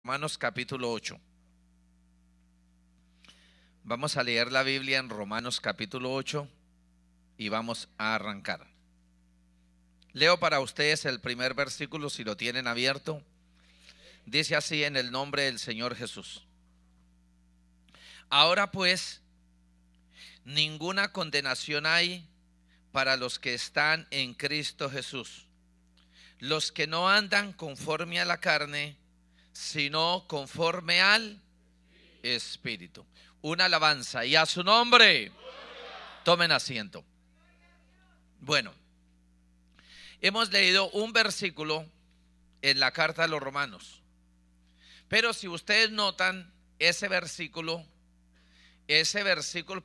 Romanos capítulo 8. Vamos a leer la Biblia en Romanos capítulo 8 y vamos a arrancar. Leo para ustedes el primer versículo, si lo tienen abierto. Dice así: en el nombre del Señor Jesús. Ahora pues, ninguna condenación hay para los que están en Cristo Jesús, los que no andan conforme a la carne, sino conforme al Espíritu. Una alabanza y a su nombre. Tomen asiento. Bueno, hemos leído un versículo en la carta a los Romanos, pero si ustedes notan ese versículo,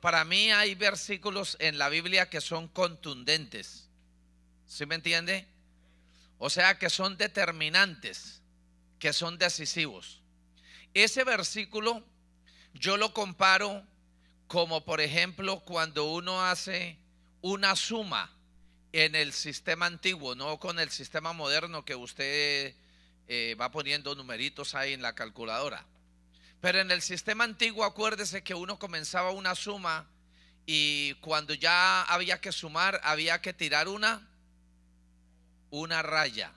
para mí hay versículos en la Biblia que son contundentes. ¿Sí me entiende? O sea, que son determinantes, que son decisivos. Ese versículo yo lo comparo como, por ejemplo, cuando uno hace una suma en el sistema antiguo, no con el sistema moderno que usted va poniendo numeritos ahí en la calculadora. Pero en el sistema antiguo, acuérdese que uno comenzaba una suma y cuando ya había que sumar, había que tirar una raya.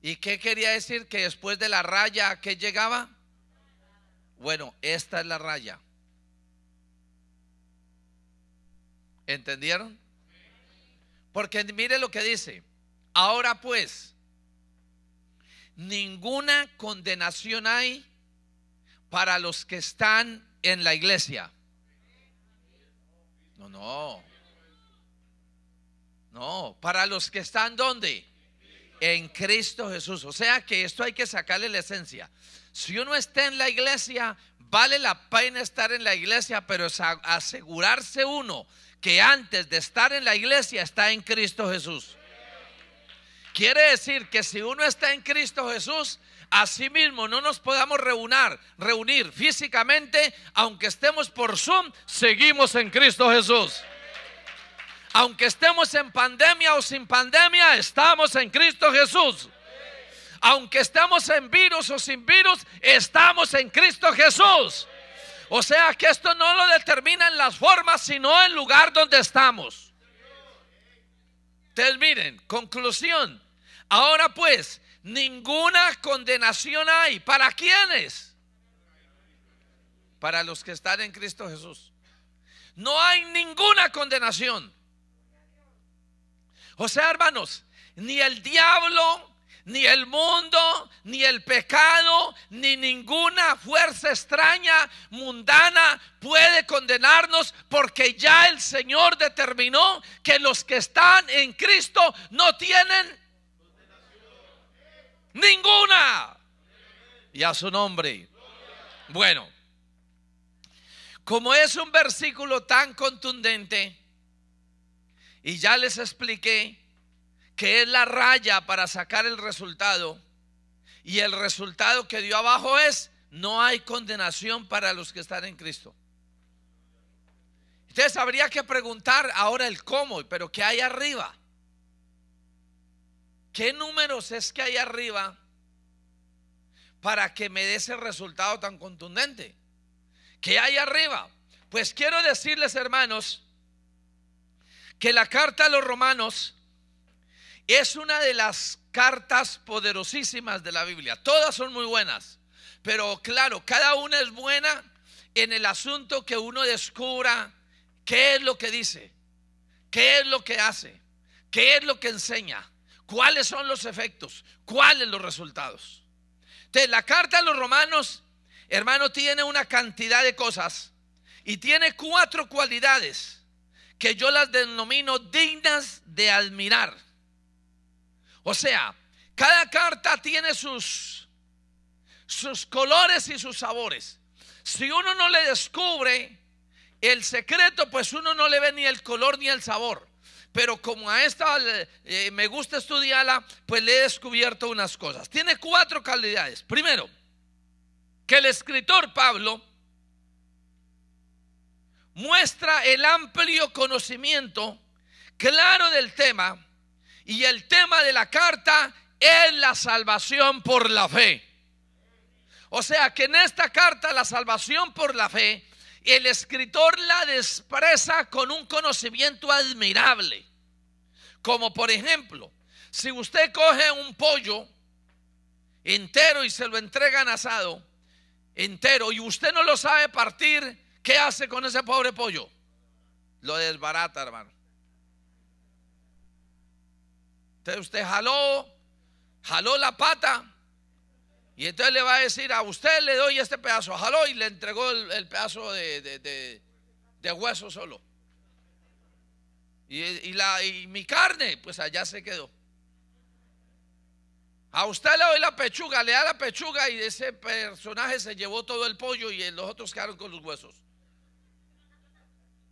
¿Y qué quería decir? Que después de la raya, ¿qué llegaba? Bueno, esta es la raya. ¿Entendieron? Porque mire lo que dice: ahora pues, ninguna condenación hay para los que están en la iglesia. No, para los que están ¿dónde? En Cristo Jesús. O sea que esto hay que sacarle la esencia. Si uno está en la iglesia, vale la pena estar en la iglesia, pero es asegurarse uno que antes de estar en la iglesia está en Cristo Jesús. Quiere decir que si uno está en Cristo Jesús, asimismo no nos podamos reunir físicamente, aunque estemos por Zoom, seguimos en Cristo Jesús. Aunque estemos en pandemia o sin pandemia, estamos en Cristo Jesús. Aunque estemos en virus o sin virus, estamos en Cristo Jesús. O sea que esto no lo determinan las formas, sino el lugar donde estamos. Entonces miren, conclusión. Ahora pues, ninguna condenación hay. ¿Para quiénes? Para los que están en Cristo Jesús. No hay ninguna condenación. O sea, hermanos, ni el diablo, ni el mundo, ni el pecado, ni ninguna fuerza extraña, mundana, puede condenarnos, porque ya el Señor determinó que los que están en Cristo no tienen ninguna. Y a su nombre. Bueno, como es un versículo tan contundente, y ya les expliqué que es la raya para sacar el resultado, y el resultado que dio abajo es: no hay condenación para los que están en Cristo. Entonces habría que preguntar ahora el cómo, pero ¿qué hay arriba? ¿Qué números es que hay arriba para que me dé ese resultado tan contundente? ¿Qué hay arriba? Pues quiero decirles, hermanos, que la carta a los Romanos es una de las cartas poderosísimas de la Biblia. Todas son muy buenas, pero claro, cada una es buena en el asunto que uno descubra qué es lo que dice, qué es lo que hace, qué es lo que enseña, cuáles son los efectos, cuáles los resultados. Entonces, la carta a los Romanos, hermano, tiene una cantidad de cosas y tiene 4 cualidades que yo las denomino dignas de admirar. O sea, cada carta tiene sus colores y sus sabores. Si uno no le descubre el secreto, pues uno no le ve ni el color ni el sabor. Pero como a esta me gusta estudiarla, pues le he descubierto unas cosas. Tiene 4 calidades. Primero, que el escritor Pablo muestra el amplio conocimiento claro del tema, y el tema de la carta es la salvación por la fe. O sea que en esta carta, la salvación por la fe, el escritor la expresa con un conocimiento admirable. Como por ejemplo, si usted coge un pollo entero y se lo entregan asado entero y usted no lo sabe partir, ¿qué hace con ese pobre pollo? Lo desbarata, hermano. Entonces usted jaló la pata y entonces le va a decir: a usted le doy este pedazo. Jaló y le entregó el pedazo de hueso solo. Y mi carne, pues allá se quedó. A usted le doy la pechuga, le da la pechuga y ese personaje se llevó todo el pollo y los otros quedaron con los huesos.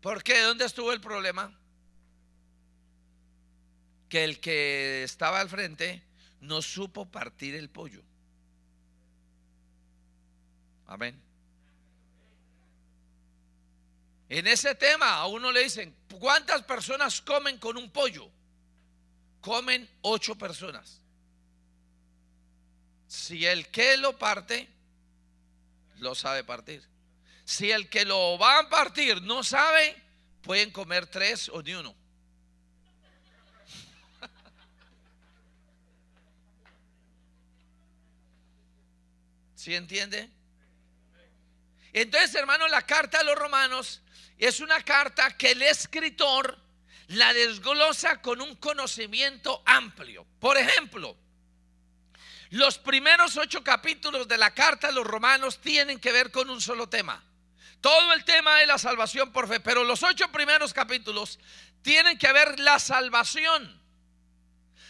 ¿Por qué? ¿Dónde estuvo el problema? Que el que estaba al frente no supo partir el pollo. Amén. En ese tema a uno le dicen: ¿cuántas personas comen con un pollo? Comen 8 personas. Si el que lo parte lo sabe partir. Si el que lo va a partir no sabe, pueden comer 3 o ni uno. ¿Sí entiende? Entonces, hermano, la carta a los Romanos es una carta que el escritor la desglosa con un conocimiento amplio. Por ejemplo, los primeros 8 capítulos de la carta a los Romanos tienen que ver con un solo tema. Todo el tema de la salvación por fe, pero los 8 primeros capítulos tienen que ver la salvación.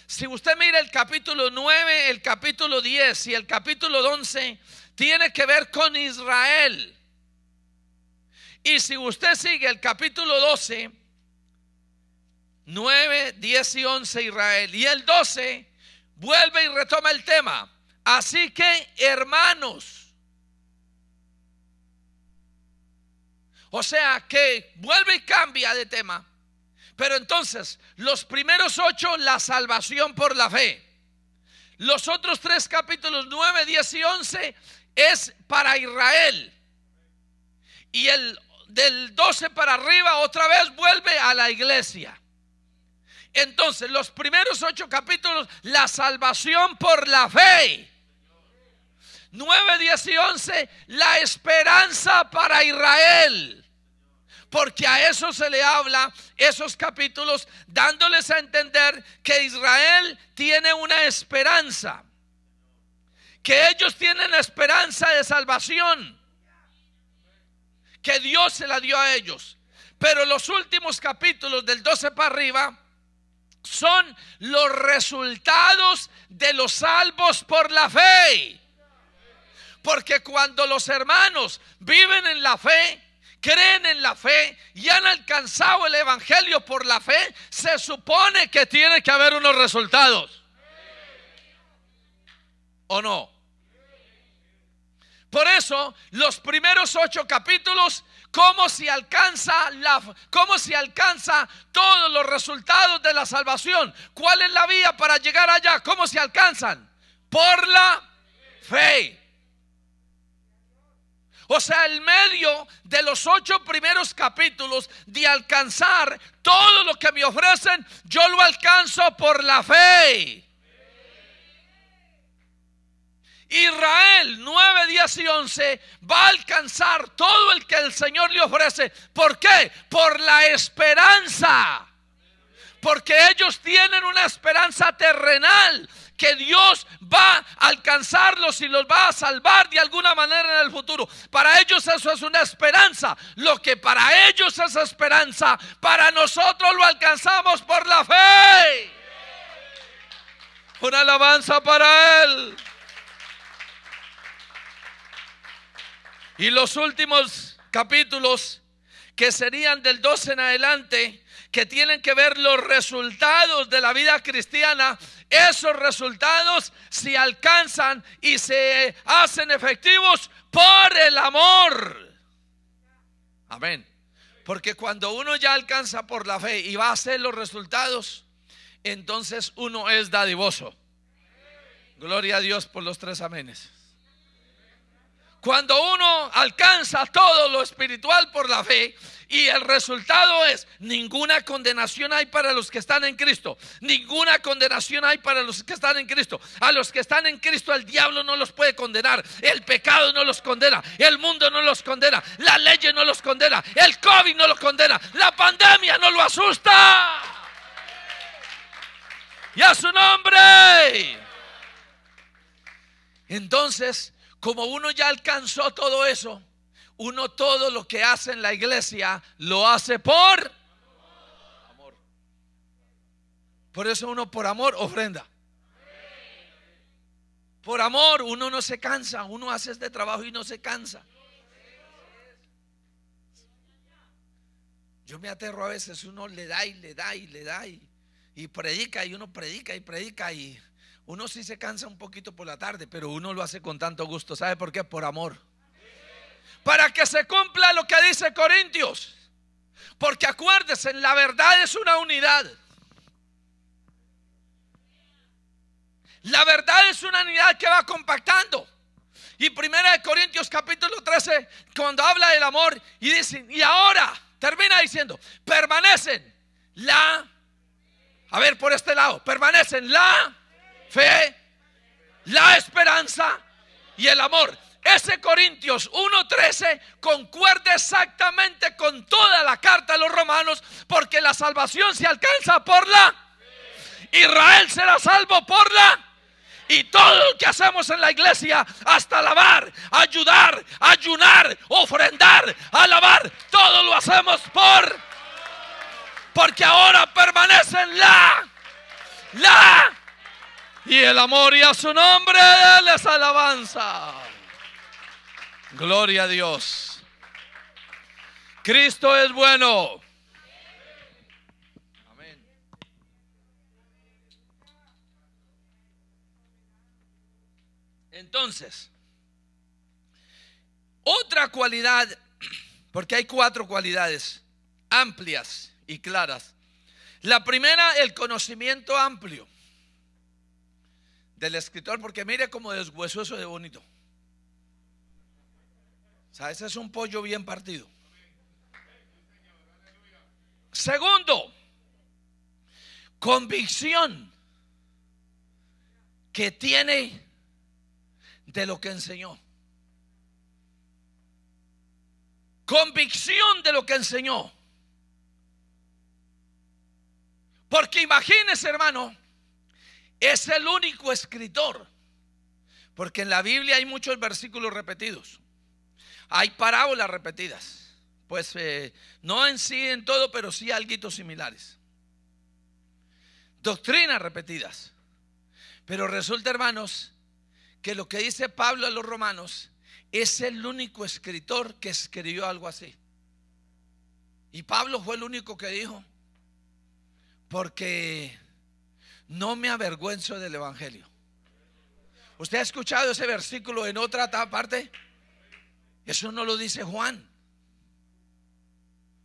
Si usted mira el capítulo 9, el capítulo 10 y el capítulo 11, tiene que ver con Israel. Y si usted sigue el capítulo 12, 9, 10 y 11, Israel, y el 12 vuelve y retoma el tema. Así que, hermanos, o sea que vuelve y cambia de tema. Pero entonces, los primeros 8, la salvación por la fe. Los otros 3 capítulos, 9, 10 y 11, es para Israel. Y del 12 para arriba, otra vez vuelve a la iglesia. Entonces, los primeros 8 capítulos, la salvación por la fe. 9, 10 y 11, la esperanza para Israel. Porque a eso se le habla, esos capítulos, dándoles a entender que Israel tiene una esperanza, que ellos tienen esperanza de salvación, que Dios se la dio a ellos. Pero los últimos capítulos, del 12 para arriba, son los resultados de los salvos por la fe. Porque cuando los hermanos viven en la fe, creen en la fe y han alcanzado el evangelio por la fe, se supone que tiene que haber unos resultados, ¿o no? Por eso los primeros 8 capítulos, cómo se alcanza todos los resultados de la salvación. ¿Cuál es la vía para llegar allá? ¿Cómo se alcanzan? Por la fe. O sea, el medio de los 8 primeros capítulos de alcanzar todo lo que me ofrecen, yo lo alcanzo por la fe. Israel, 9, 10 y 11, va a alcanzar todo el que el Señor le ofrece. ¿Por qué? Por la esperanza. Porque ellos tienen una esperanza terrenal, que Dios va a alcanzarlos y los va a salvar de alguna manera en el futuro. Para ellos eso es una esperanza. Lo que para ellos es esperanza, para nosotros lo alcanzamos por la fe. Una alabanza para Él. Y los últimos capítulos, que serían del 12 en adelante, que tienen que ver los resultados de la vida cristiana. Esos resultados se alcanzan y se hacen efectivos por el amor. Amén. Porque cuando uno ya alcanza por la fe y va a hacer los resultados, entonces uno es dadivoso. Gloria a Dios por los 3 amenes. Cuando uno alcanza todo lo espiritual por la fe, y el resultado es: ninguna condenación hay para los que están en Cristo. Ninguna condenación hay para los que están en Cristo. A los que están en Cristo el diablo no los puede condenar. El pecado no los condena. El mundo no los condena. La ley no los condena. El COVID no los condena. La pandemia no lo asusta. ¡Y a su nombre! Entonces, como uno ya alcanzó todo eso, uno todo lo que hace en la iglesia lo hace por amor. Por eso uno por amor ofrenda. Por amor uno no se cansa. Uno hace este trabajo y no se cansa. Yo me aterro a veces. Uno le da y le da y le da y predica, y uno predica y predica, y uno sí se cansa un poquito por la tarde, pero uno lo hace con tanto gusto. ¿Sabe por qué? Por amor. Para que se cumpla lo que dice Corintios. Porque acuérdese, la verdad es una unidad. La verdad es una unidad que va compactando. Y 1 Corintios capítulo 13, cuando habla del amor, y dice, y ahora termina diciendo, permanecen por este lado, permanecen la fe, la esperanza y el amor. Ese Corintios 1:13 concuerda exactamente con toda la carta de los romanos, porque la salvación se alcanza por la Israel será salvo por la. Y todo lo que hacemos en la iglesia, hasta alabar, ayudar, ayunar, ofrendar, alabar, todo lo hacemos porque ahora permanecen la y el amor, y a su nombre les alabanza. Gloria a Dios. Cristo es bueno. Amén. Entonces, otra cualidad, porque hay 4 cualidades amplias y claras. La primera, el conocimiento amplio del escritor, porque mire cómo deshuesó eso de bonito. O sea, ese es un pollo bien partido. Segundo, convicción que tiene de lo que enseñó. Convicción de lo que enseñó. Porque imagínese, hermano, es el único escritor. Porque en la Biblia hay muchos versículos repetidos. Hay parábolas repetidas. Pues no en sí en todo, pero sí algo similares. Doctrinas repetidas. Pero resulta, hermanos, que lo que dice Pablo a los romanos es el único escritor que escribió algo así. Y Pablo fue el único que dijo: porque no me avergüenzo del evangelio. ¿Usted ha escuchado ese versículo en otra parte? Eso no lo dice Juan,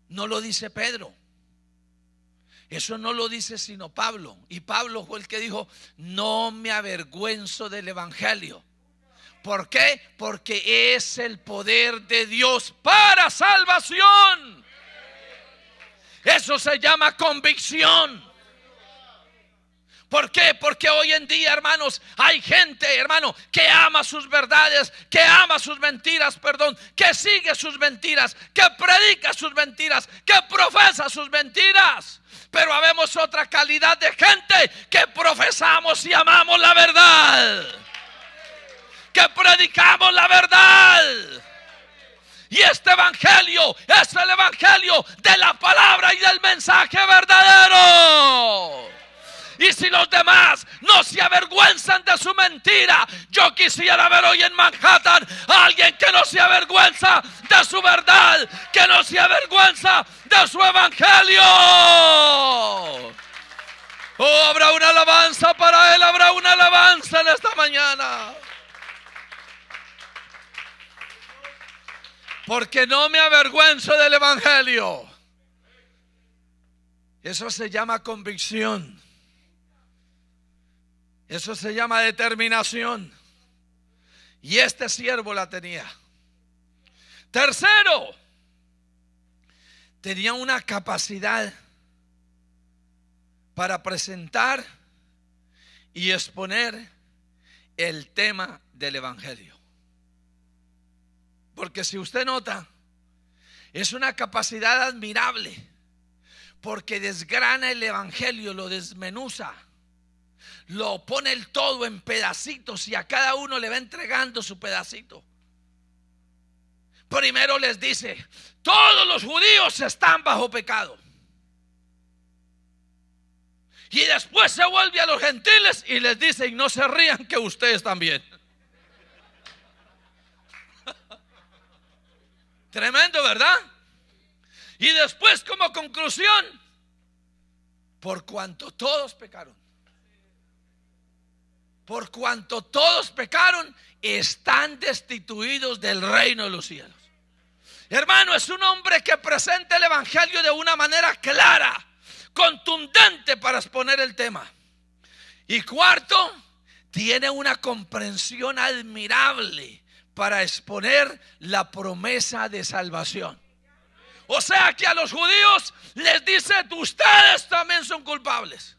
no lo dice Pedro, eso no lo dice sino Pablo. Y Pablo fue el que dijo: no me avergüenzo del evangelio. ¿Por qué? Porque es el poder de Dios para salvación. Eso se llama convicción. ¿Por qué? Porque hoy en día, hermanos, hay gente, hermano, que ama sus verdades, que ama sus mentiras, que sigue sus mentiras, que predica sus mentiras, que profesa sus mentiras. Pero habemos otra calidad de gente que profesamos y amamos la verdad, que predicamos la verdad. Y este evangelio es el evangelio de la palabra y del mensaje verdadero. Y si los demás no se avergüenzan de su mentira, yo quisiera ver hoy en Manhattan a alguien que no se avergüenza de su verdad, que no se avergüenza de su evangelio. Oh, habrá una alabanza para él, habrá una alabanza en esta mañana. Porque no me avergüenzo del evangelio. Eso se llama convicción. Eso se llama determinación. Y este siervo la tenía. Tercero, tenía una capacidad para presentar y exponer el tema del evangelio. Porque si usted nota, es una capacidad admirable, porque desgrana el evangelio, lo desmenuza, lo pone el todo en pedacitos y a cada uno le va entregando su pedacito. Primero les dice: todos los judíos están bajo pecado. Y después se vuelve a los gentiles y les dice: y no se rían que ustedes también. Tremendo, ¿verdad? Y después, como conclusión: por cuanto todos pecaron, por cuanto todos pecaron, están destituidos del reino de los cielos. Hermano, es un hombre que presenta el evangelio de una manera clara, contundente para exponer el tema. Y cuarto, tiene una comprensión admirable para exponer la promesa de salvación. O sea que a los judíos les dice: ustedes también son culpables,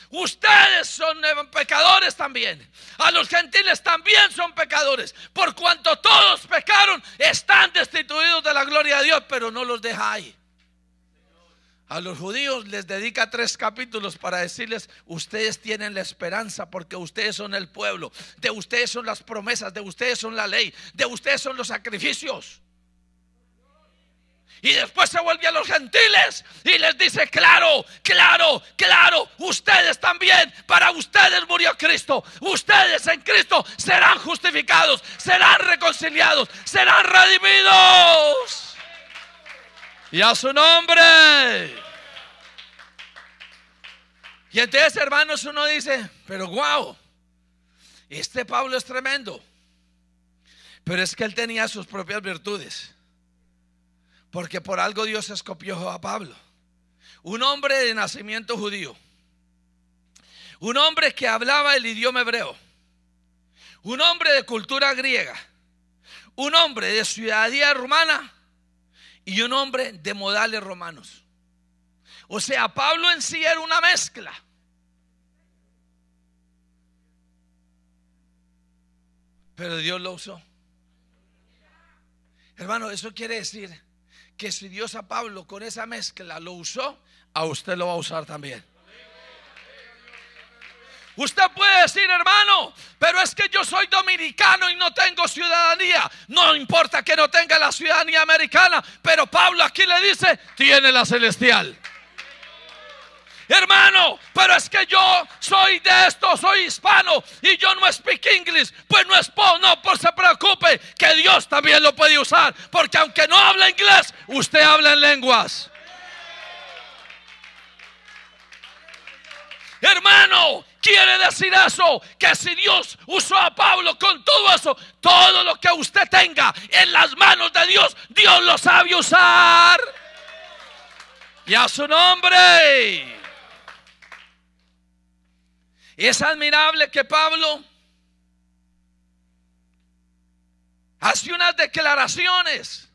ustedes son pecadores también. A los gentiles también son pecadores. Por cuanto todos pecaron, están destituidos de la gloria de Dios. Pero no los deja ahí. A los judíos les dedica 3 capítulos para decirles: ustedes tienen la esperanza, porque ustedes son el pueblo, de ustedes son las promesas, de ustedes son la ley, de ustedes son los sacrificios. Y después se vuelve a los gentiles y les dice: claro, claro, claro, ustedes también, para ustedes murió Cristo. Ustedes en Cristo serán justificados, serán reconciliados, serán redimidos. Y a su nombre. Y entonces, hermanos, uno dice: pero wow, este Pablo es tremendo. Pero es que él tenía sus propias virtudes, porque por algo Dios escogió a Pablo. Un hombre de nacimiento judío, un hombre que hablaba el idioma hebreo, un hombre de cultura griega, un hombre de ciudadanía romana y un hombre de modales romanos. O sea, Pablo en sí era una mezcla. Pero Dios lo usó. Hermano, eso quiere decir que si Dios a Pablo con esa mezcla lo usó, a usted lo va a usar también. Usted puede decir: hermano, pero es que yo soy dominicano y no tengo ciudadanía. No importa que no tenga la ciudadanía americana, pero Pablo aquí le dice: tiene la celestial. Hermano, pero es que yo soy de esto, soy hispano y yo no speak English. Pues no se preocupe, que Dios también lo puede usar, porque aunque no habla inglés, usted habla en lenguas. Hermano, quiere decir eso, que si Dios usó a Pablo con todo eso, todo lo que usted tenga en las manos de Dios, Dios lo sabe usar. Y a su nombre. Es admirable que Pablo hace unas declaraciones,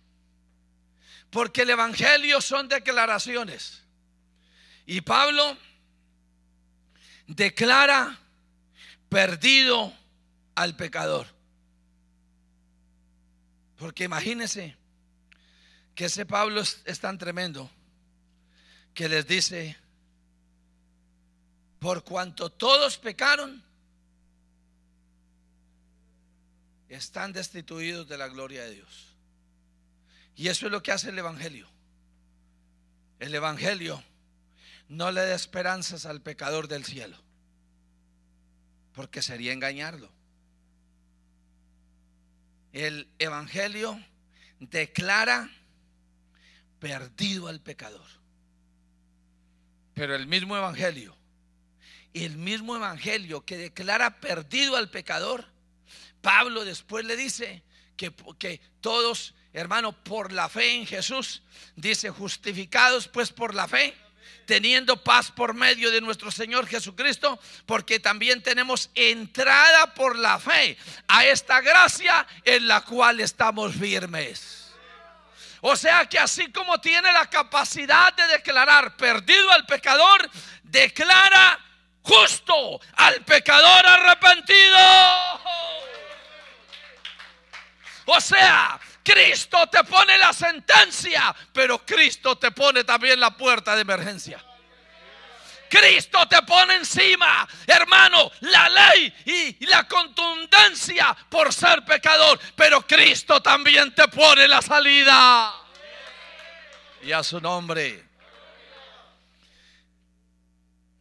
porque el evangelio son declaraciones. Y Pablo declara perdido al pecador. Porque imagínense que ese Pablo es tan tremendo que les dice: por cuanto todos pecaron, están destituidos de la gloria de Dios. Y eso es lo que hace el evangelio. El evangelio no le da esperanzas al pecador del cielo, porque sería engañarlo. El evangelio declara perdido al pecador. Pero el mismo evangelio que declara perdido al pecador, Pablo después le dice que todos, hermano, por la fe en Jesús, dice: justificados pues por la fe, teniendo paz por medio de nuestro Señor Jesucristo, porque también tenemos entrada por la fe a esta gracia en la cual estamos firmes. O sea que así como tiene la capacidad de declarar perdido al pecador, declara justo al pecador arrepentido. O sea, Cristo te pone la sentencia, pero Cristo te pone también la puerta de emergencia. Cristo te pone encima, hermano, la ley y la contundencia por ser pecador, pero Cristo también te pone la salida. Y a su nombre.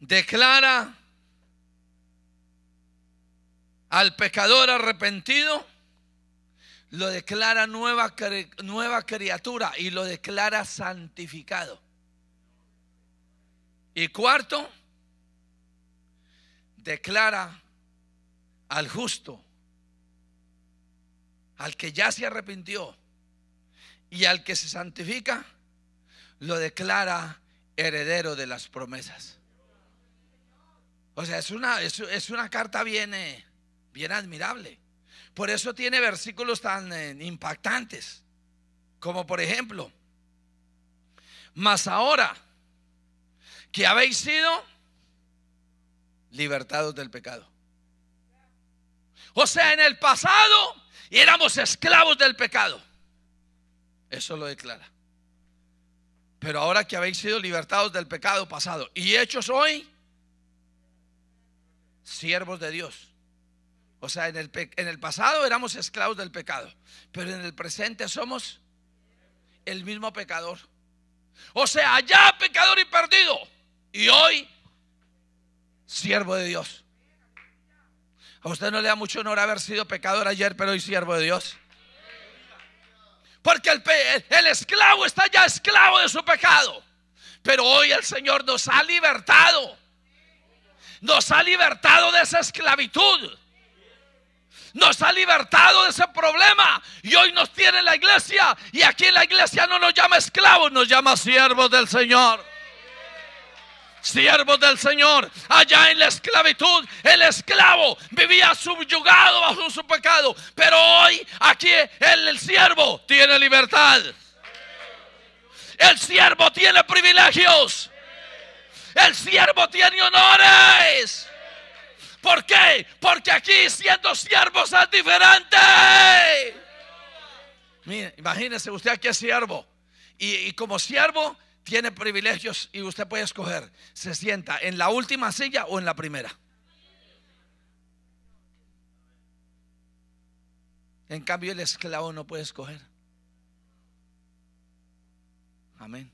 Declara al pecador arrepentido, lo declara nueva criatura y lo declara santificado. Y cuarto, declara al justo, al que ya se arrepintió y al que se santifica, lo declara heredero de las promesas. O sea, es una carta bien admirable. Por eso tiene versículos tan impactantes, como por ejemplo: mas ahora que habéis sido libertados del pecado. O sea, en el pasado éramos esclavos del pecado. Eso lo declara. Pero ahora que habéis sido libertados del pecado pasado y hechos hoy siervos de Dios. O sea, en el pasado éramos esclavos del pecado, pero en el presente somos el mismo pecador. O sea, allá pecador y perdido, y hoy siervo de Dios. A usted no le da mucho honor haber sido pecador ayer, pero hoy siervo de Dios. Porque el esclavo está ya esclavo de su pecado, pero hoy el Señor nos ha libertado. Nos ha libertado de esa esclavitud. Nos ha libertado de ese problema. Y hoy nos tiene en la iglesia. Y aquí en la iglesia no nos llama esclavos, nos llama siervos del Señor. Siervos del Señor. Allá en la esclavitud, el esclavo vivía subyugado bajo su pecado, pero hoy aquí el siervo tiene libertad. El siervo tiene privilegios. El siervo tiene honores. ¿Por qué? Porque aquí siendo siervos es diferente. Mire, imagínese usted aquí es siervo y como siervo tiene privilegios y usted puede escoger. Se sienta en la última silla o en la primera. En cambio el esclavo no puede escoger. Amén.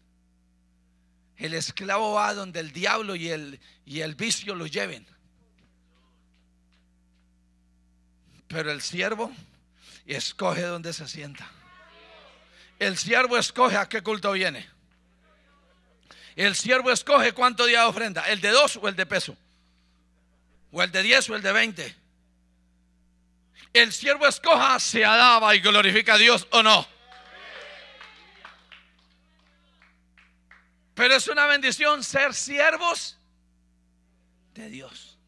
El esclavo va donde el diablo y el vicio lo lleven. Pero el siervo escoge dónde se sienta. El siervo escoge a qué culto viene. El siervo escoge cuánto día ofrenda, el de 2 o el de peso, o el de 10 o el de 20. El siervo escoja si alaba y glorifica a Dios o no. Pero es una bendición ser siervos de Dios.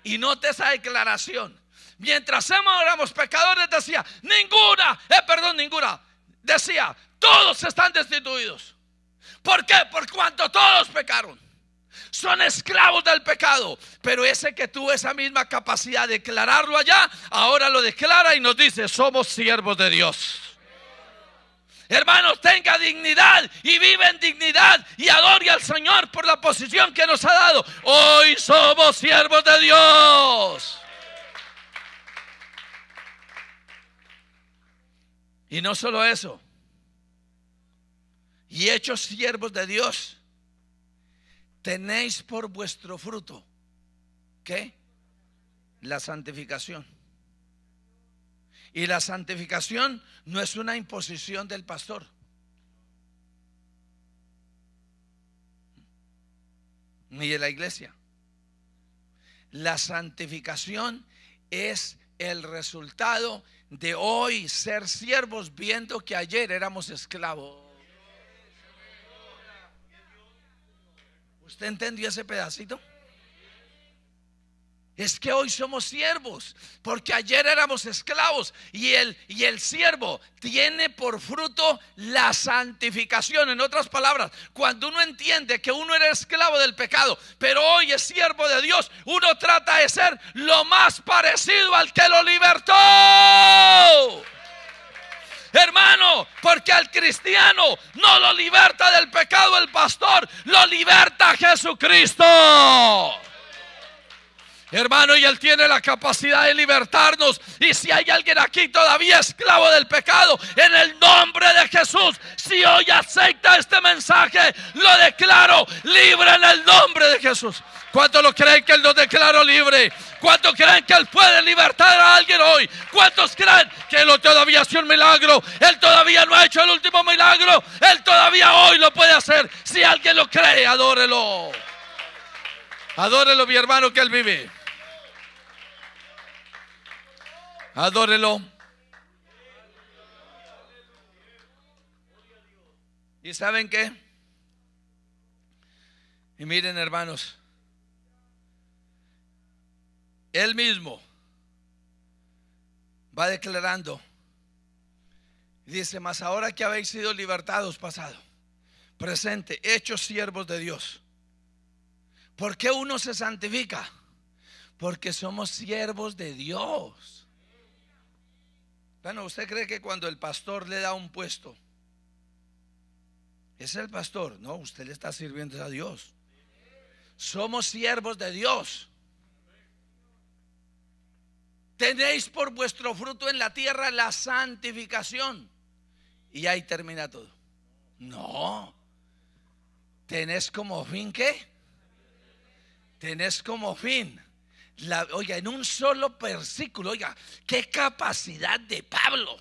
Y note esa declaración. Mientras éramos pecadores decía, ninguna. Decía, todos están destituidos. ¿Por qué? Por cuanto todos pecaron. Son esclavos del pecado. Pero ese que tuvo esa misma capacidad de declararlo allá, ahora lo declara y nos dice, somos siervos de Dios. Hermanos, tenga dignidad y vive en dignidad y adore al Señor por la posición que nos ha dado. Hoy somos siervos de Dios. Y no solo eso, y hechos siervos de Dios, tenéis por vuestro fruto, ¿qué? La santificación. Y la santificación no es una imposición del pastor. Ni de la iglesia. La santificación es el resultado de hoy ser siervos viendo que ayer éramos esclavos. ¿Usted entendió ese pedacito? Es que hoy somos siervos, porque ayer éramos esclavos. Y el siervo tiene por fruto la santificación. En otras palabras, cuando uno entiende que uno era esclavo del pecado, pero hoy es siervo de Dios, uno trata de ser lo más parecido al que lo libertó. Hermano, porque al cristiano no lo liberta del pecado el pastor, lo liberta Jesucristo. Hermano, y Él tiene la capacidad de libertarnos. Y si hay alguien aquí todavía esclavo del pecado, en el nombre de Jesús, si hoy acepta este mensaje, lo declaro libre en el nombre de Jesús. ¿Cuántos lo creen que Él nos declaró libre? ¿Cuántos creen que Él puede libertar a alguien hoy? ¿Cuántos creen que Él todavía hace un milagro? Él todavía no ha hecho el último milagro. Él todavía hoy lo puede hacer. Si alguien lo cree, adórelo. Adórelo, mi hermano, que Él vive. Adórelo. ¿Y saben qué? Y miren, hermanos, Él mismo va declarando. Dice: mas ahora que habéis sido libertados, pasado, presente, hechos siervos de Dios. ¿Por qué uno se santifica? Porque somos siervos de Dios. Bueno, ¿usted cree que cuando el pastor le da un puesto, es el pastor? No, usted le está sirviendo a Dios. Somos siervos de Dios. Tenéis por vuestro fruto en la tierra la santificación. Y ahí termina todo. No. Tenés como fin, ¿qué? Tenés como fin oiga, en un solo versículo, oiga, qué capacidad de Pablo.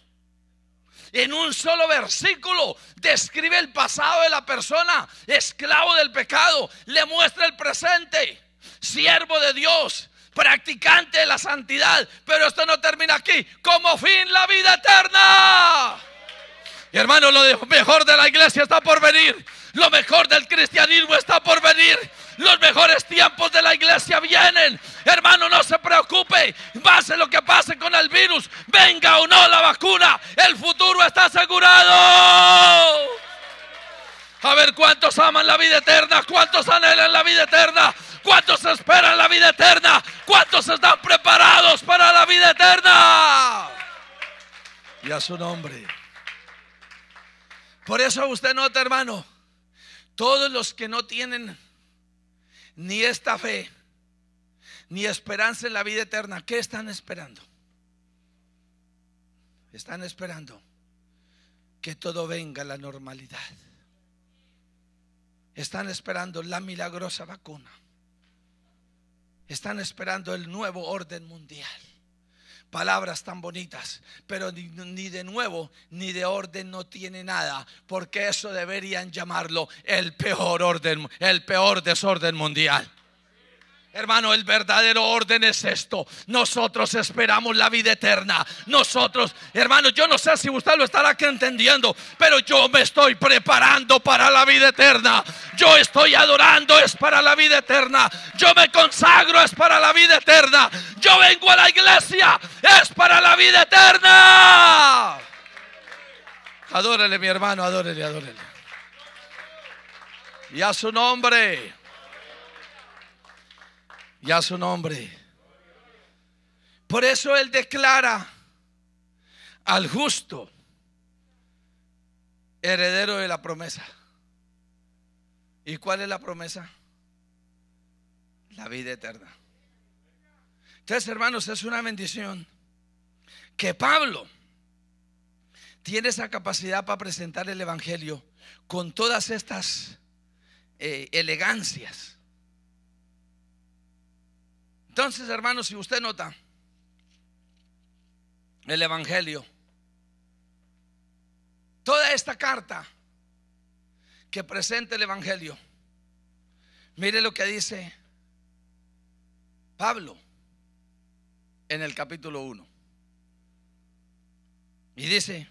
En un solo versículo describe el pasado de la persona, esclavo del pecado, le muestra el presente, siervo de Dios, practicante de la santidad. Pero esto no termina aquí. Como fin, la vida eterna. Y hermano, lo mejor de la iglesia está por venir. Lo mejor del cristianismo está por venir. Los mejores tiempos de la iglesia vienen. Hermano, no se preocupe. Pase lo que pase con el virus, venga o no la vacuna, el futuro está asegurado. A ver, ¿cuántos aman la vida eterna? ¿Cuántos anhelan la vida eterna? ¿Cuántos esperan la vida eterna? ¿Cuántos están preparados para la vida eterna? Y a su nombre. Por eso usted nota, hermano, todos los que no tienen ni esta fe ni esperanza en la vida eterna, ¿qué están esperando? Están esperando que todo venga a la normalidad. Están esperando la milagrosa vacuna. Están esperando el nuevo orden mundial. Palabras tan bonitas, pero ni de nuevo ni de orden no tiene nada, porque eso deberían llamarlo el peor orden, el peor desorden mundial. Hermano, el verdadero orden es esto. Nosotros esperamos la vida eterna. Nosotros, hermano, yo no sé si usted lo estará entendiendo, pero yo me estoy preparando para la vida eterna. Yo estoy adorando, es para la vida eterna. Yo me consagro, es para la vida eterna. Yo vengo a la iglesia, es para la vida eterna. Adórele, mi hermano, adórele, adórele. Y a su nombre. Y a su nombre. Por eso Él declara al justo heredero de la promesa. ¿Y cuál es la promesa? La vida eterna. Entonces, hermanos, es una bendición que Pablo tiene esa capacidad para presentar el evangelio con todas estas elegancias. Entonces, hermanos, si usted nota el evangelio, toda esta carta que presenta el evangelio, mire lo que dice Pablo en el capítulo 1. Y dice: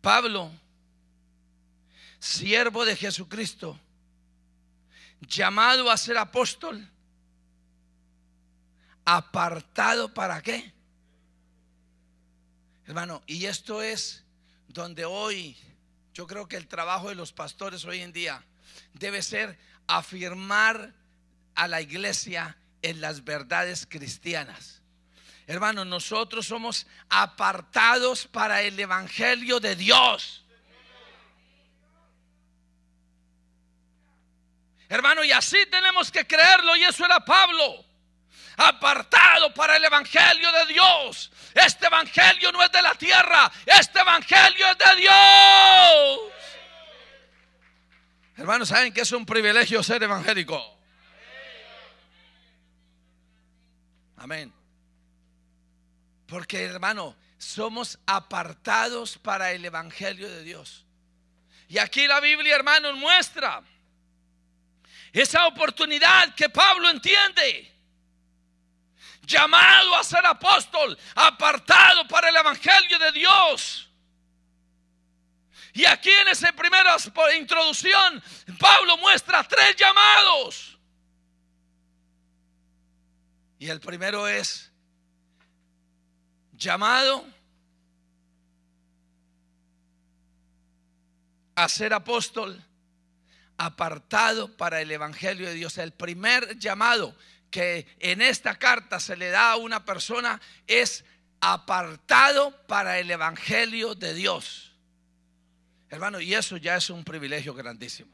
Pablo, siervo de Jesucristo, llamado a ser apóstol apartado ¿para qué? Hermano, y esto es donde hoy yo creo que el trabajo de los pastores hoy en día debe ser afirmar a la iglesia en las verdades cristianas. Hermano, nosotros somos apartados para el evangelio de Dios. Hermano, y así tenemos que creerlo, y eso era Pablo. Apartado para el evangelio de Dios. Este evangelio no es de la tierra, este evangelio es de Dios. Hermanos, ¿saben que es un privilegio ser evangélico? Amén. Porque, hermano, somos apartados para el evangelio de Dios. Y aquí la Biblia, hermanos, muestra esa oportunidad que Pablo entiende. Llamado a ser apóstol, apartado para el evangelio de Dios. Y aquí en esa primera introducción, Pablo muestra 3 llamados. Y el primero es llamado a ser apóstol, apartado para el evangelio de Dios. El primer llamado que en esta carta se le da a una persona es apartado para el evangelio de Dios. Hermano, y eso ya es un privilegio grandísimo.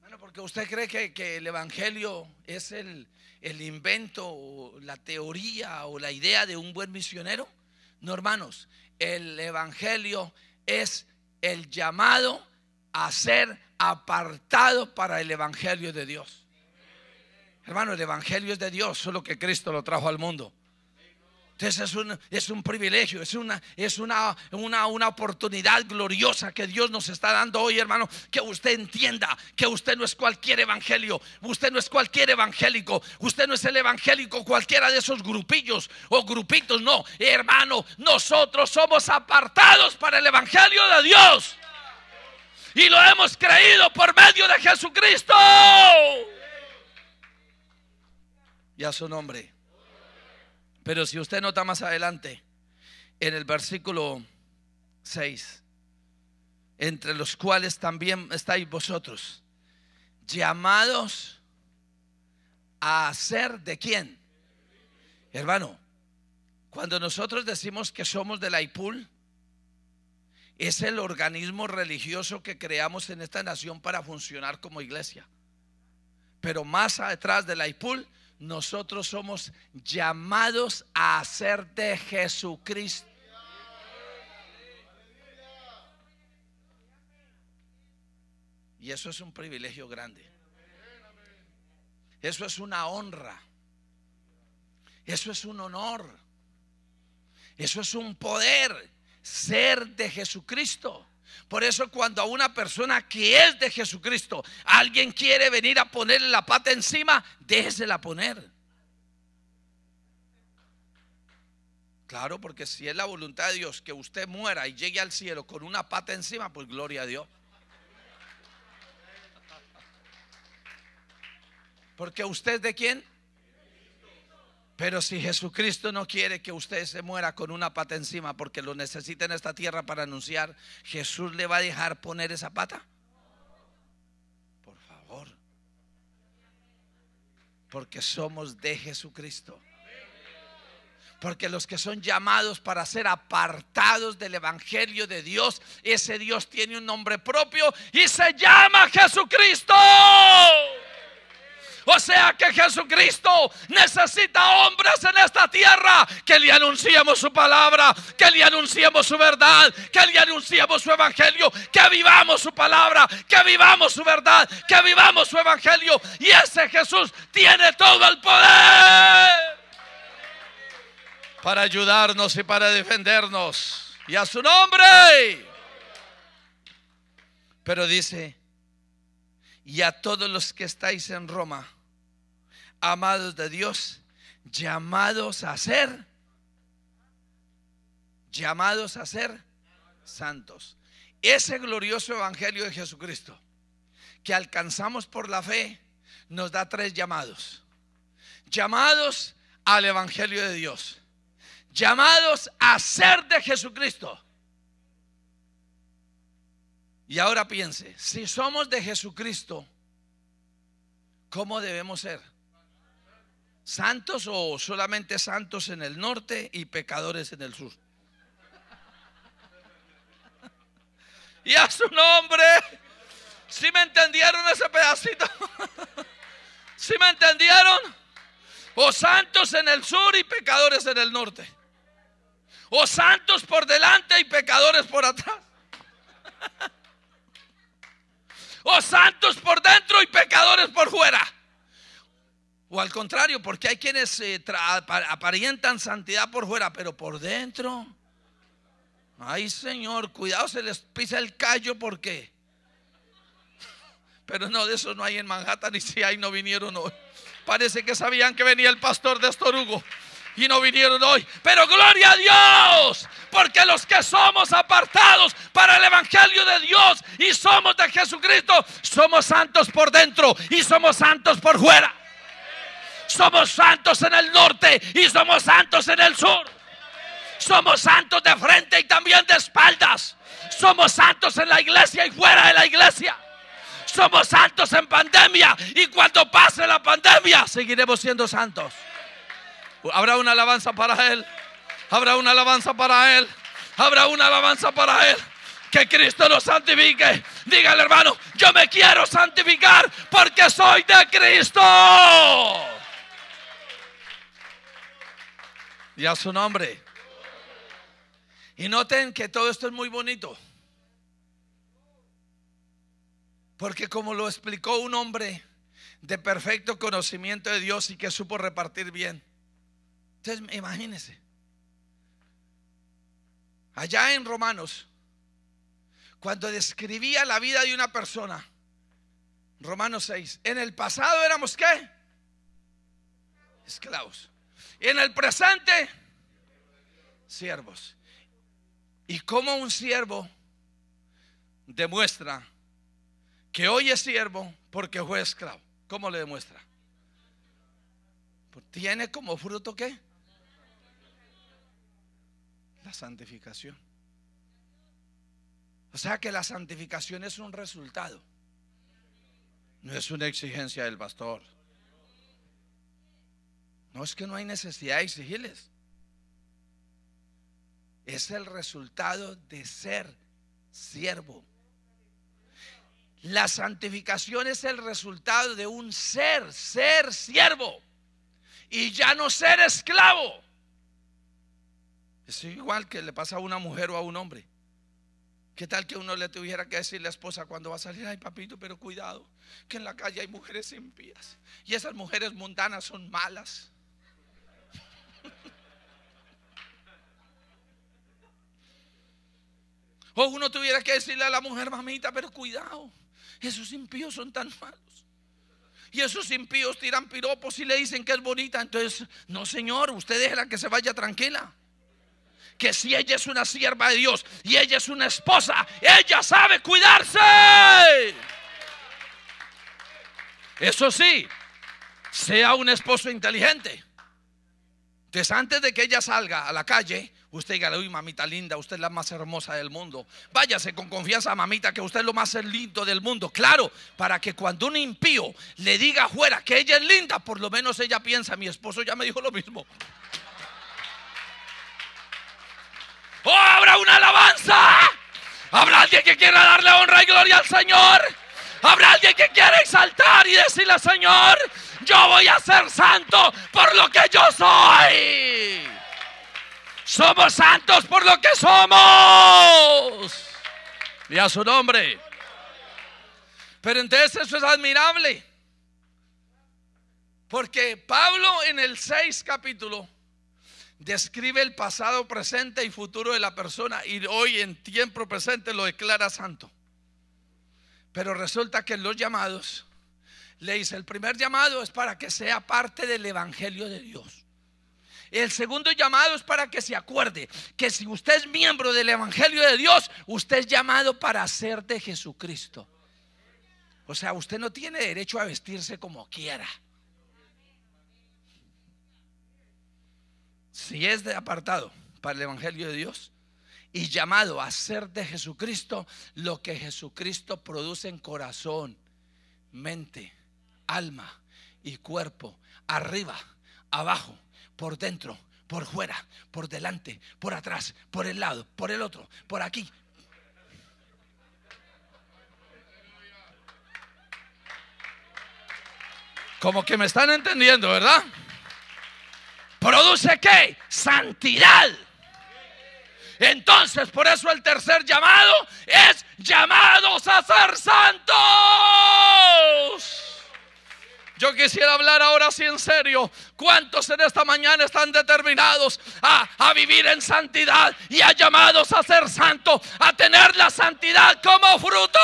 Bueno, porque usted cree que el evangelio es el invento o la teoría o la idea de un buen misionero. No, hermanos, el evangelio es el llamado a ser apartado para el evangelio de Dios. Hermano, el evangelio es de Dios, solo que Cristo lo trajo al mundo. Entonces es un privilegio, es una oportunidad gloriosa que Dios nos está dando hoy, hermano. Que usted entienda que usted no es cualquier evangelio, usted no es cualquier evangélico, usted no es el evangélico cualquiera de esos grupillos o grupitos. No, hermano, nosotros somos apartados para el evangelio de Dios. Y lo hemos creído por medio de Jesucristo. Y a su nombre. Pero si usted nota más adelante, en el versículo 6, entre los cuales también estáis vosotros, llamados a ser ¿de quién? Hermano, cuando nosotros decimos que somos de la IPUL, es el organismo religioso que creamos en esta nación para funcionar como iglesia. Pero más atrás de la IPUL, nosotros somos llamados a ser de Jesucristo. Y eso es un privilegio grande. Eso es una honra. Eso es un honor. Eso es un poder, ser de Jesucristo. Por eso cuando a una persona que es de Jesucristo alguien quiere venir a ponerle la pata encima, déjesela poner. Claro, porque si es la voluntad de Dios que usted muera y llegue al cielo con una pata encima, pues gloria a Dios. Porque usted es de quién. Pero si Jesucristo no quiere que usted se muera con una pata encima porque lo necesita en esta tierra para anunciar, ¿Jesús le va a dejar poner esa pata? Por favor. Porque somos de Jesucristo. Porque los que son llamados para ser apartados del evangelio de Dios, ese Dios tiene un nombre propio y se llama Jesucristo. O sea que Jesucristo necesita hombres en esta tierra que le anunciemos su palabra, que le anunciemos su verdad, que le anunciemos su evangelio, que vivamos su palabra, que vivamos su verdad, que vivamos su evangelio. Y ese Jesús tiene todo el poder para ayudarnos y para defendernos. Y a su nombre. Pero dice: y a todos los que estáis en Roma, amados de Dios, llamados a ser santos. Ese glorioso evangelio de Jesucristo que alcanzamos por la fe nos da 3 llamados. llamados al Evangelio de Dios, llamados a ser de Jesucristo. Y ahora piense, si somos de Jesucristo, ¿cómo debemos ser? ¿Santos o solamente santos en el norte y pecadores en el sur? Y a su nombre. ¿Sí me entendieron ese pedacito? ¿Sí me entendieron? O santos en el sur y pecadores en el norte, o santos por delante y pecadores por atrás, o santos por dentro y pecadores por fuera. O al contrario, porque hay quienes aparentan santidad por fuera, pero por dentro, ay Señor, cuidado, se les pisa el callo. ¿Por qué? Pero no, de eso no hay en Manhattan, y si hay no vinieron hoy. Parece que sabían que venía el pastor de Estorugo y no vinieron hoy. Pero gloria a Dios, porque los que somos apartados para el Evangelio de Dios y somos de Jesucristo, somos santos por dentro y somos santos por fuera. Somos santos en el norte y somos santos en el sur. Somos santos de frente y también de espaldas. Somos santos en la iglesia y fuera de la iglesia. Somos santos en pandemia, y cuando pase la pandemia seguiremos siendo santos. Habrá una alabanza para Él. Habrá una alabanza para Él. Habrá una alabanza para Él. Que Cristo nos santifique. Dígale, hermano, yo me quiero santificar porque soy de Cristo. Y a su nombre. Y noten que todo esto es muy bonito, porque como lo explicó un hombre de perfecto conocimiento de Dios y que supo repartir bien. Entonces imagínense, allá en Romanos, cuando describía la vida de una persona, Romanos 6, en el pasado éramos ¿qué? Esclavos. Y en el presente, siervos. Y como un siervo demuestra que hoy es siervo porque fue esclavo. ¿Cómo le demuestra? Tiene como fruto ¿qué? La santificación. O sea que la santificación es un resultado, no es una exigencia del pastor. No, es que no hay necesidad de exigirles. Es el resultado de ser siervo. La santificación es el resultado de un ser siervo y ya no ser esclavo. Es igual que le pasa a una mujer o a un hombre. ¿Qué tal que uno le tuviera que decir a la esposa cuando va a salir? Ay, papito, pero cuidado, que en la calle hay mujeres impías y esas mujeres mundanas son malas. O uno tuviera que decirle a la mujer: mamita, pero cuidado, esos impíos son tan malos. Y esos impíos tiran piropos y le dicen que es bonita. Entonces, no señor, usted déjela que se vaya tranquila. Que si ella es una sierva de Dios y ella es una esposa, ella sabe cuidarse. Eso sí, sea un esposo inteligente. Entonces, antes de que ella salga a la calle, usted dígale: uy, mamita linda, usted es la más hermosa del mundo. Váyase con confianza, mamita, que usted es lo más lindo del mundo. Claro, para que cuando un impío le diga afuera que ella es linda, por lo menos ella piensa: mi esposo ya me dijo lo mismo. ¡Oh, habrá una alabanza! ¿Habrá alguien que quiera darle honra y gloria al Señor? ¿Habrá alguien que quiera exaltar y decirle: Señor, yo voy a ser santo por lo que yo soy? Somos santos por lo que somos. Y a su nombre. Pero entonces eso es admirable, porque Pablo en el 6 capítulo describe el pasado, presente y futuro de la persona, y hoy en tiempo presente lo declara santo. Pero resulta que en los llamados le dice: el primer llamado es para que sea parte del Evangelio de Dios. El segundo llamado es para que se acuerde que si usted es miembro del Evangelio de Dios, usted es llamado para ser de Jesucristo. O sea, usted no tiene derecho a vestirse como quiera. si es de apartado para el evangelio de Dios y llamado a ser de Jesucristo, lo que Jesucristo produce en corazón, mente, alma y cuerpo, arriba, abajo, por dentro, por fuera, por delante, por atrás, por el lado, por el otro, por aquí. Como que me están entendiendo, ¿verdad? ¿Produce qué? Santidad. Entonces, por eso el tercer llamado es llamados a ser santos. Yo quisiera hablar ahora sí en serio. ¿Cuántos en esta mañana están determinados a vivir en santidad y a llamados a ser santos, a tener la santidad como fruto?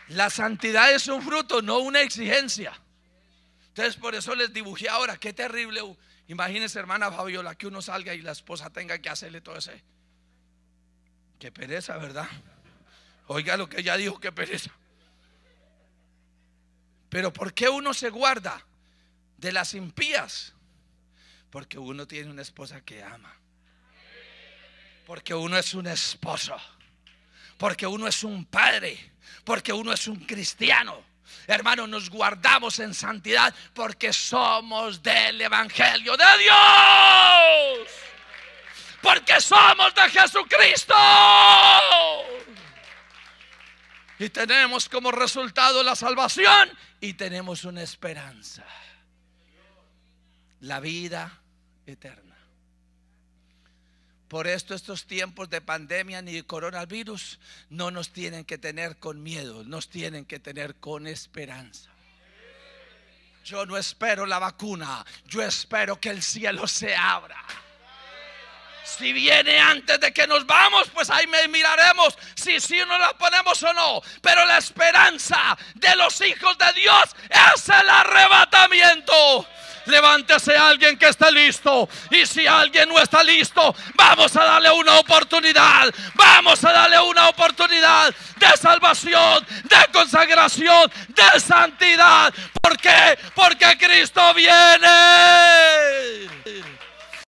La santidad es un fruto, no una exigencia. Entonces por eso les dibujé ahora. Qué terrible. Imagínense, hermana Fabiola, que uno salga y la esposa tenga que hacerle todo ese. Qué pereza, ¿verdad? Oiga lo que ella dijo, qué pereza. Pero ¿por qué uno se guarda de las impías? Porque uno tiene una esposa que ama. Porque uno es un esposo. Porque uno es un padre. Porque uno es un cristiano. Hermano, nos guardamos en santidad porque somos del evangelio de Dios. Porque somos de Jesucristo. Y tenemos como resultado la salvación y tenemos una esperanza, la vida eterna. Por esto estos tiempos de pandemia ni de coronavirus no nos tienen que tener con miedo, nos tienen que tener con esperanza. Yo no espero la vacuna, yo espero que el cielo se abra. Si viene antes de que nos vamos, pues ahí miraremos si nos la ponemos o no. Pero la esperanza de los hijos de Dios es el arrebatamiento. Levántese alguien que esté listo. Y si alguien no está listo, vamos a darle una oportunidad. Vamos a darle una oportunidad de salvación, de consagración, de santidad. ¿Por qué? Porque Cristo viene.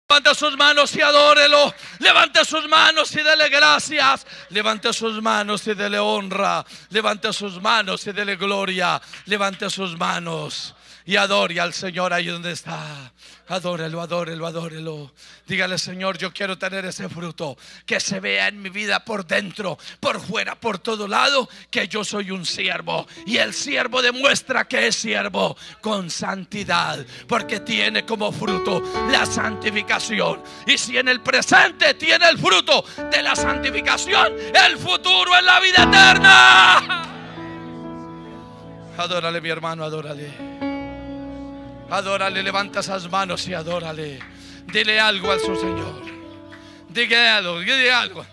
Levante sus manos y adórelo. Levante sus manos y dele gracias. Levante sus manos y dele honra. Levante sus manos y dele gloria. Levante sus manos y adore al Señor ahí donde está. Adórelo, adórelo, adórelo. Dígale: Señor, yo quiero tener ese fruto, que se vea en mi vida por dentro, por fuera, por todo lado, que yo soy un siervo. Y el siervo demuestra que es siervo con santidad, porque tiene como fruto la santificación. Y si en el presente tiene el fruto de la santificación, el futuro es la vida eterna. Adórale, mi hermano, adórale. Adórale, levanta esas manos y adórale. Dile algo a su Señor. Dile algo, dile algo.